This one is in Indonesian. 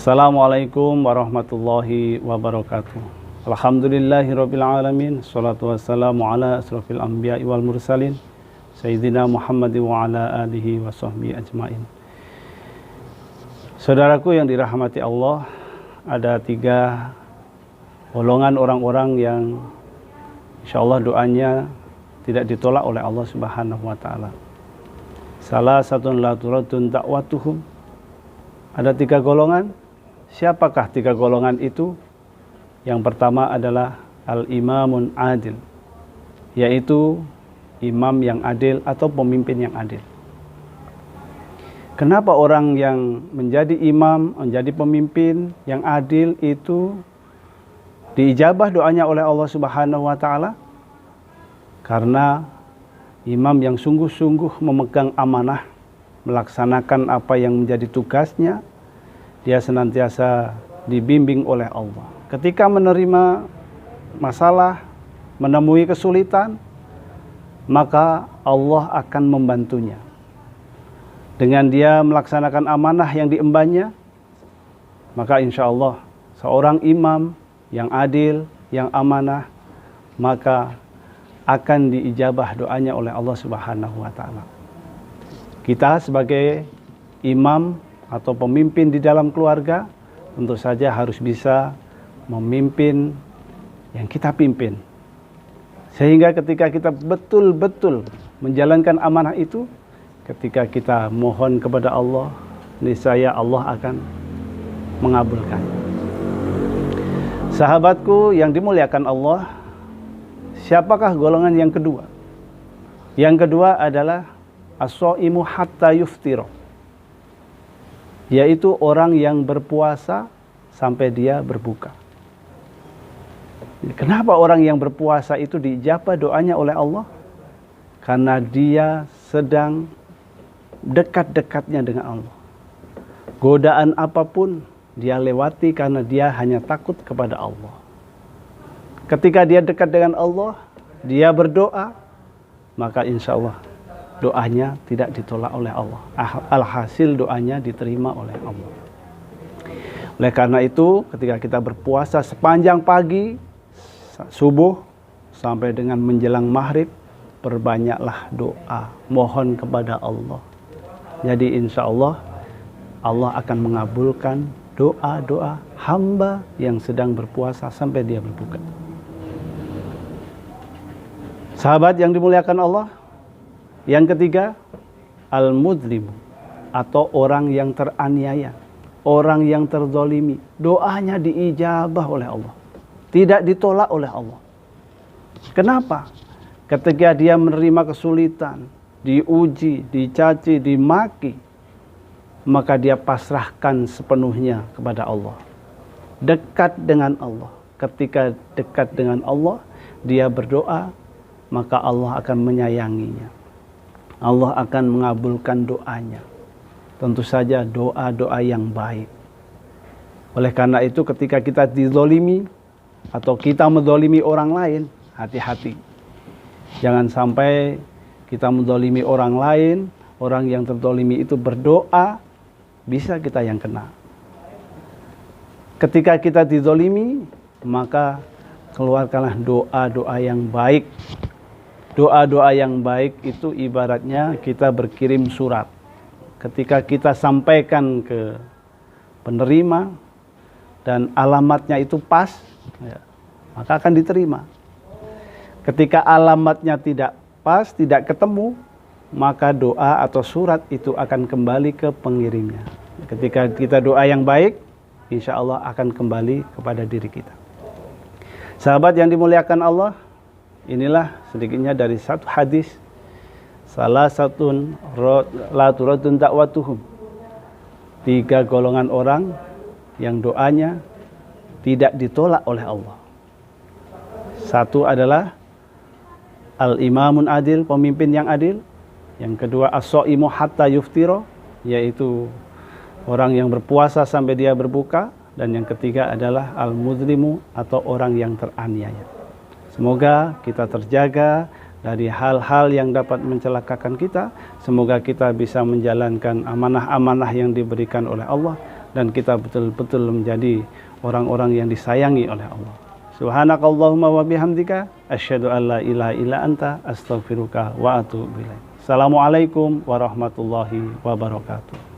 Assalamualaikum warahmatullahi wabarakatuh. Alhamdulillahirabbil alamin. Shalatu wassalamu ala asrofil anbiya'i wal mursalin Sayyidina Muhammad wa ala alihi wa sahbihi ajmain. Saudaraku yang dirahmati Allah, ada 3 golongan orang-orang yang insyaallah doanya tidak ditolak oleh Allah Subhanahu wa taala. Salah satu la turadun da'watuhum. Ada 3 golongan. Siapakah 3 golongan itu? Yang pertama adalah al-imamun adil, yaitu imam yang adil atau pemimpin yang adil. Kenapa orang yang menjadi imam, menjadi pemimpin yang adil itu diijabah doanya oleh Allah Subhanahu wa taala? Karena imam yang sungguh-sungguh memegang amanah, melaksanakan apa yang menjadi tugasnya, dia senantiasa dibimbing oleh Allah. Ketika menerima masalah, menemui kesulitan, maka Allah akan membantunya. Dengan dia melaksanakan amanah yang diembannya, maka insya Allah seorang imam yang adil, yang amanah, maka akan diijabah doanya oleh Allah Subhanahu wa taala. Kita sebagai imam atau pemimpin di dalam keluarga tentu saja harus bisa memimpin yang kita pimpin. Sehingga ketika kita betul-betul menjalankan amanah itu, ketika kita mohon kepada Allah, niscaya Allah akan mengabulkan. Sahabatku yang dimuliakan Allah, siapakah golongan yang kedua? Yang kedua adalah as-shaimu hatta yuftira, yaitu orang yang berpuasa sampai dia berbuka. Kenapa orang yang berpuasa itu diijabah doanya oleh Allah? Karena dia sedang dekat-dekatnya dengan Allah. Godaan apapun dia lewati karena dia hanya takut kepada Allah. Ketika dia dekat dengan Allah, dia berdoa, maka insya Allah doanya tidak ditolak oleh Allah. Alhasil doanya diterima oleh Allah. Oleh karena itu, ketika kita berpuasa sepanjang pagi, subuh sampai dengan menjelang maghrib, perbanyaklah doa, mohon kepada Allah. Jadi insya Allah, Allah akan mengabulkan doa-doa hamba yang sedang berpuasa sampai dia berbuka. Sahabat yang dimuliakan Allah, yang ketiga, al-mudlim, atau orang yang teraniaya, orang yang terzalimi. Doanya diijabah oleh Allah, tidak ditolak oleh Allah. Kenapa? Ketika dia menerima kesulitan, diuji, dicaci, dimaki, maka dia pasrahkan sepenuhnya kepada Allah. Dekat dengan Allah. Ketika dekat dengan Allah, dia berdoa, maka Allah akan menyayanginya. Allah akan mengabulkan doanya. Tentu saja doa-doa yang baik. Oleh karena itu ketika kita dizolimi atau kita menzolimi orang lain, hati-hati. Jangan sampai kita menzolimi orang lain, orang yang terzolimi itu berdoa, bisa kita yang kena. Ketika kita dizolimi, maka keluarkanlah doa-doa yang baik. Doa-doa yang baik itu ibaratnya kita berkirim surat. Ketika kita sampaikan ke penerima dan alamatnya itu pas, ya, maka akan diterima. Ketika alamatnya tidak pas, tidak ketemu, maka doa atau surat itu akan kembali ke pengirimnya. Ketika kita doa yang baik, insya Allah akan kembali kepada diri kita. Sahabat yang dimuliakan Allah, inilah sedikitnya dari satu hadis. Salah satu la turadun da'watuhum. 3 golongan orang yang doanya tidak ditolak oleh Allah. Satu adalah al-imamun adil, pemimpin yang adil. Yang kedua as-shaimu hatta yuftira, yaitu orang yang berpuasa sampai dia berbuka. Dan yang ketiga adalah al-mudlimu, atau orang yang teraniaya. Semoga kita terjaga dari hal-hal yang dapat mencelakakan kita. Semoga kita bisa menjalankan amanah-amanah yang diberikan oleh Allah dan kita betul-betul menjadi orang-orang yang disayangi oleh Allah. Subhanakallahumma wa bihamdika asyhadu an la ilaha illa anta astaghfiruka wa atubu ilaik. Assalamualaikum warahmatullahi wabarakatuh.